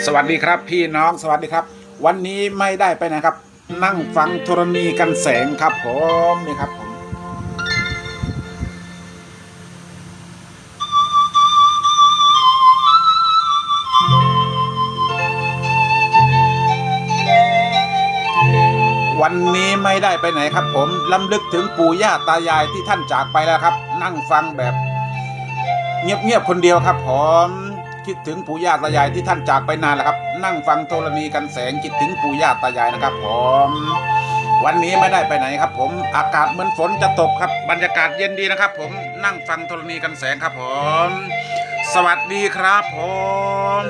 สวัสดีครับพี่น้องสวัสดีครับวันนี้ไม่ได้ไปไหนครับนั่งฟังธรณีกันแสงครับผมนี่ครับผมวันนี้ไม่ได้ไปไหนครับผมรำลึกถึงปู่ย่าตายายที่ท่านจากไปแล้วครับนั่งฟังแบบเงียบๆคนเดียวครับผมคิดถึงปู่ย่าตายายที่ท่านจากไปนานแล้วครับนั่งฟังธรณีกันแสงคิดถึงปู่ย่าตายายนะครับผมวันนี้ไม่ได้ไปไหนครับผมอากาศเหมือนฝนจะตกครับบรรยากาศเย็นดีนะครับผมนั่งฟังธรณีกันแสงครับผมสวัสดีครับผม